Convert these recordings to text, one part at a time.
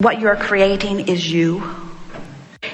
What you're creating is you.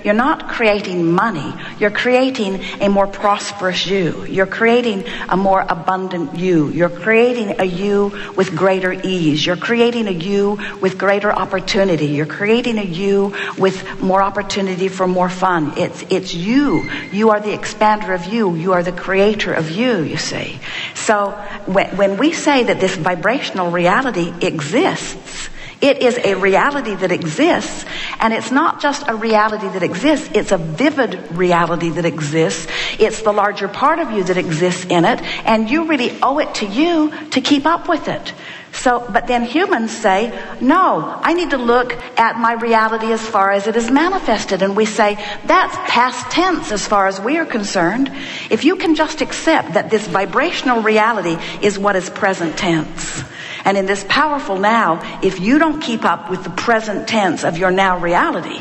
You're not creating money. You're creating a more prosperous you. You're creating a more abundant you. You're creating a you with greater ease. You're creating a you with greater opportunity. You're creating a you with more opportunity for more fun. It's you. You are the expander of you. You are the creator of you see. So when we say that this vibrational reality exists, it is a reality that exists, and it's not just a reality that exists, it's a vivid reality that exists. It's the larger part of you that exists in it, and you really owe it to you to keep up with it. So, but then humans say, no, I need to look at my reality as far as it is manifested. And we say, that's past tense as far as we are concerned. If you can just accept that this vibrational reality is what is present tense. And in this powerful now, if you don't keep up with the present tense of your now reality,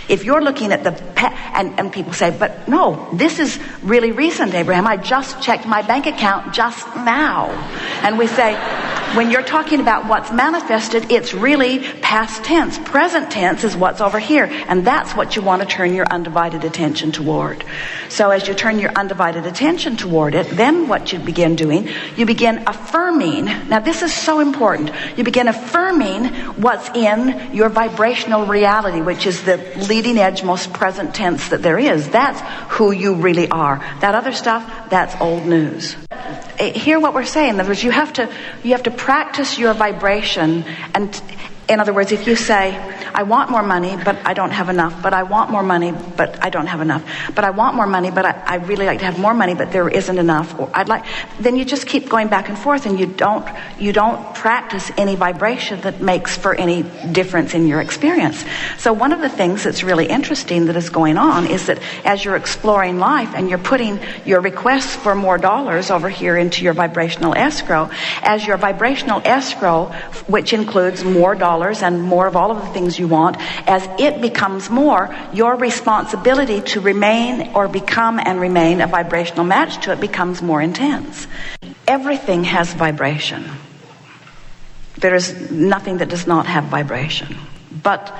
if you're looking at the and people say, but no, this is really recent, Abraham. I just checked my bank account just now. And we say, when you're talking about what's manifested, it's really past tense. Present tense is what's over here. And that's what you want to turn your undivided attention toward. So as you turn your undivided attention toward it, then what you begin doing, you begin affirming. Now this is so important. You begin affirming what's in your vibrational reality, which is the leading edge, most present tense that there is. That's who you really are. That other stuff, that's old news. Hear what we're saying. In other words, you have to practice your vibration. And in other words, if you say, I want more money, but I don't have enough, but I want more money, but I don't have enough, but I want more money, but I really like to have more money, but there isn't enough, or then you just keep going back and forth, and you don't practice any vibration that makes for any difference in your experience. So one of the things that's really interesting that is going on is that as you're exploring life and you're putting your requests for more dollars over here into your vibrational escrow, as your vibrational escrow, which includes more dollars and more of all of the things you want, as it becomes more, your responsibility to remain or become and remain a vibrational match to it becomes more intense. Everything has vibration. There is nothing that does not have vibration. But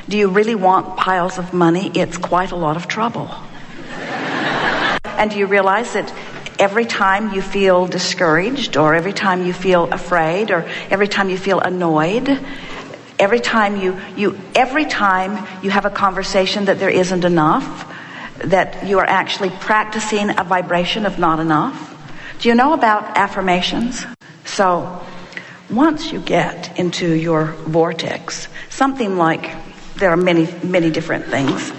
do you really want piles of money? It's quite a lot of trouble. And do you realize that every time you feel discouraged, or every time you feel afraid, or every time you feel annoyed, every time you have a conversation that there isn't enough, that you are actually practicing a vibration of not enough? Do you know about affirmations? So once you get into your vortex, something like, there are many, many different things.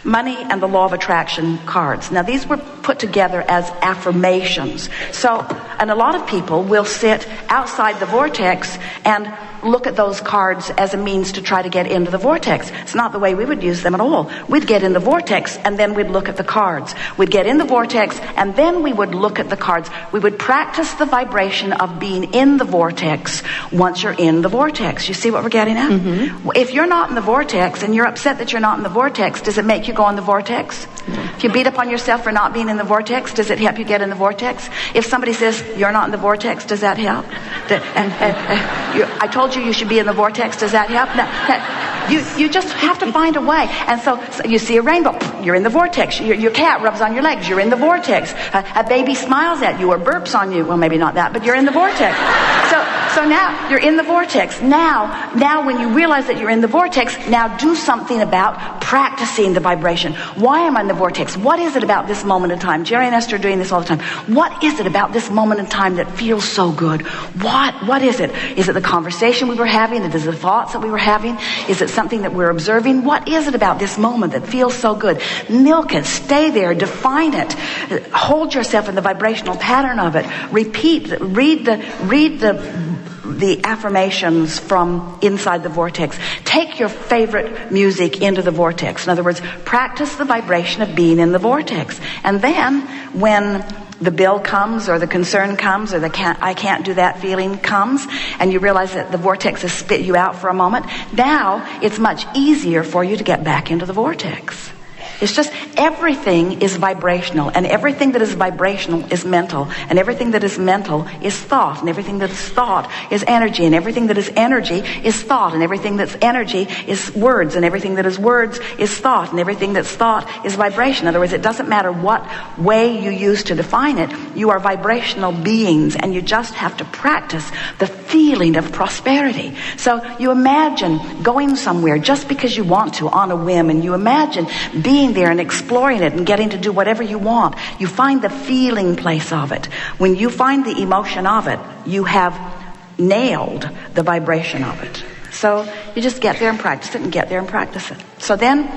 Money and the law of attraction cards. Now these were put together as affirmations. So, and a lot of people will sit outside the vortex and look at those cards as a means to try to get into the vortex. It's not the way we would use them at all. We'd get in the vortex and then we'd look at the cards. We'd get in the vortex and then we would look at the cards. We would practice the vibration of being in the vortex once you're in the vortex. You see what we're getting at? Mm-hmm. If you're not in the vortex and you're upset that you're not in the vortex, does it make you go in the vortex? Mm-hmm. If you beat up on yourself for not being in the vortex, does it help you get in the vortex? If somebody says you're not in the vortex, does that help? I told you should be in the vortex. Does that help? No, you just have to find a way. And so you see a rainbow, you're in the vortex. Your cat rubs on your legs, you're in the vortex. A baby smiles at you or burps on you. Well, maybe not that, but you're in the vortex. So now you're in the vortex. Now when you realize that you're in the vortex, now do something about practicing the vibration. Why am I in the vortex? What is it about this moment in time? Jerry and Esther are doing this all the time. What is it about this moment in time that feels so good? What is it? Is it the conversation we were having? Is it the thoughts that we were having? Is it something that we're observing? What is it about this moment that feels so good? Milk it, stay there, define it, hold yourself in the vibrational pattern of it. Repeat, read the affirmations from inside the vortex. Take your favorite music into the vortex. In other words, practice the vibration of being in the vortex. And then when the bill comes or the concern comes or I can't do that feeling comes, and you realize that the vortex has spit you out for a moment, now it's much easier for you to get back into the vortex. It's just everything is vibrational, and everything that is vibrational is mental, and everything that is mental is thought, and everything that is thought is energy, and everything that is energy is thought, and everything that's energy is words, and everything that is words is thought, and everything that's thought is vibration. In other words, it doesn't matter what way you use to define it, you are vibrational beings, and you just have to practice the feeling of prosperity. So you imagine going somewhere just because you want to on a whim, and you imagine being there and exploring it and getting to do whatever you want. You find the feeling place of it. When you find the emotion of it, you have nailed the vibration of it. So you just get there and practice it, and get there and practice it. So then,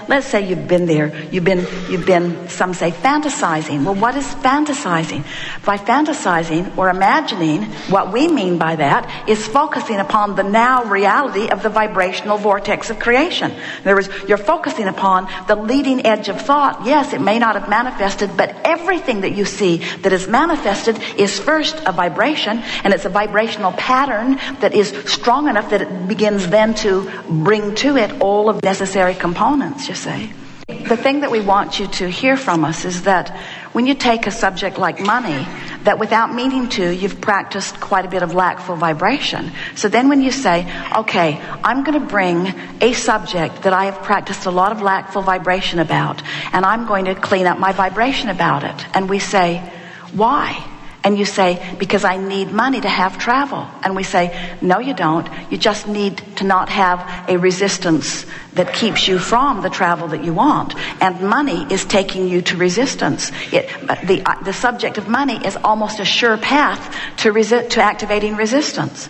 let's say you've been there. You've been, some say, fantasizing. Well, what is fantasizing? By fantasizing or imagining, what we mean by that is focusing upon the now reality of the vibrational vortex of creation. In other words, you're focusing upon the leading edge of thought. Yes, it may not have manifested, but everything that you see that is manifested is first a vibration, and it's a vibrational pattern that is strong enough that it begins then to bring to it all of necessary components, you see. The thing that we want you to hear from us is that when you take a subject like money, that without meaning to, you've practiced quite a bit of lackful vibration. So then when you say, okay, I'm going to bring a subject that I have practiced a lot of lackful vibration about, and I'm going to clean up my vibration about it. And we say, why? And you say, because I need money to have travel. And we say, no, you don't. You just need to not have a resistance that keeps you from the travel that you want. And money is taking you to resistance. The subject of money is almost a sure path to activating resistance.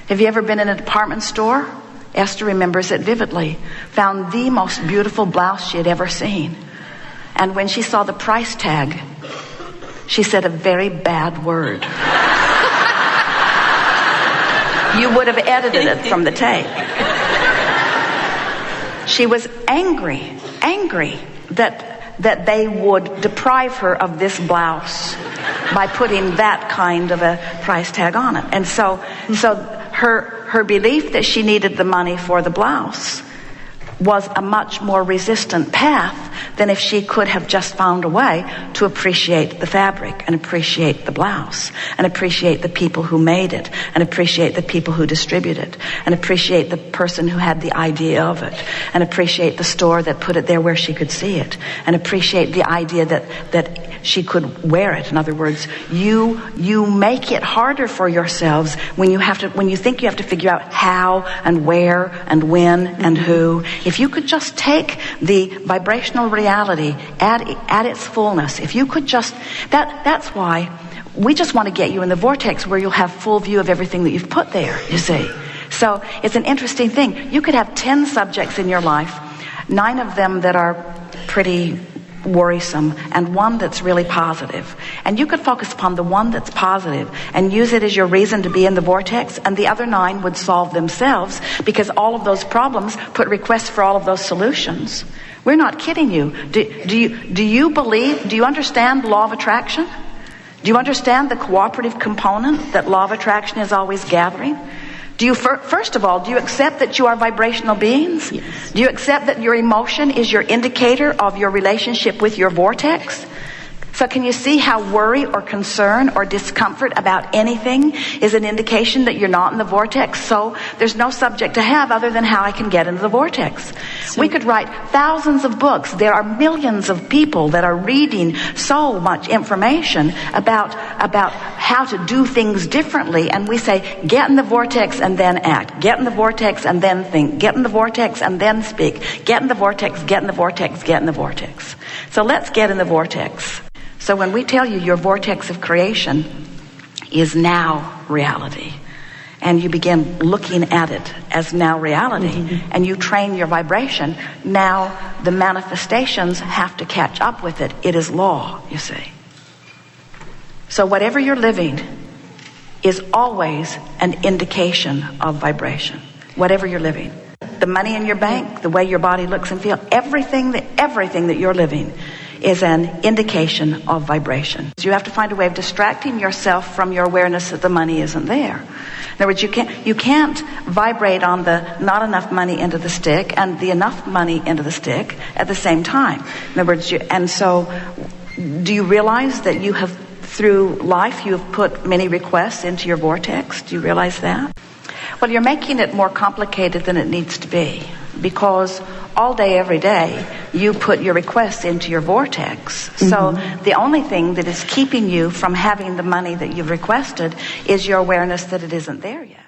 Have you ever been in a department store? Esther remembers it vividly. Found the most beautiful blouse she had ever seen. And when she saw the price tag, she said a very bad word. You would have edited it from the tape. She was angry that they would deprive her of this blouse by putting that kind of a price tag on it. And so her belief that she needed the money for the blouse was a much more resistant path than if she could have just found a way to appreciate the fabric and appreciate the blouse and appreciate the people who made it and appreciate the people who distributed it and appreciate the person who had the idea of it and appreciate the store that put it there where she could see it and appreciate the idea that she could wear it. In other words, you make it harder for yourselves when you think you have to figure out how and where and when and who. If you could just take the vibrational reality at its fullness, if you could just, that's why we just want to get you in the vortex where you'll have full view of everything that you've put there, you see. So it's an interesting thing. You could have 10 subjects in your life, 9 of them that are pretty worrisome and 1 that's really positive. And you could focus upon the one that's positive and use it as your reason to be in the vortex, and the other 9 would solve themselves because all of those problems put requests for all of those solutions. We're not kidding you. Do you understand law of attraction? Do you understand the cooperative component that law of attraction is always gathering? Do you, first of all, do you accept that you are vibrational beings? Yes. Do you accept that your emotion is your indicator of your relationship with your vortex? So can you see how worry or concern or discomfort about anything is an indication that you're not in the vortex? So there's no subject to have other than how I can get into the vortex. So we could write thousands of books. There are millions of people that are reading so much information about how to do things differently. And we say, get in the vortex and then act. Get in the vortex and then think. Get in the vortex and then speak. Get in the vortex, get in the vortex, get in the vortex. So let's get in the vortex. So when we tell you your vortex of creation is now reality, and you begin looking at it as now reality, and you train your vibration, now the manifestations have to catch up with it. It is law, you see. So whatever you're living is always an indication of vibration. Whatever you're living. The money in your bank, the way your body looks and feels, everything that you're living is an indication of vibration. You have to find a way of distracting yourself from your awareness that the money isn't there. In other words, you can't vibrate on the not enough money into the stick and the enough money into the stick at the same time. In other words, and so do you realize that you have, through life, you have put many requests into your vortex? Do you realize that? Well, you're making it more complicated than it needs to be, because all day, every day, you put your requests into your vortex. So the only thing that is keeping you from having the money that you've requested is your awareness that it isn't there yet.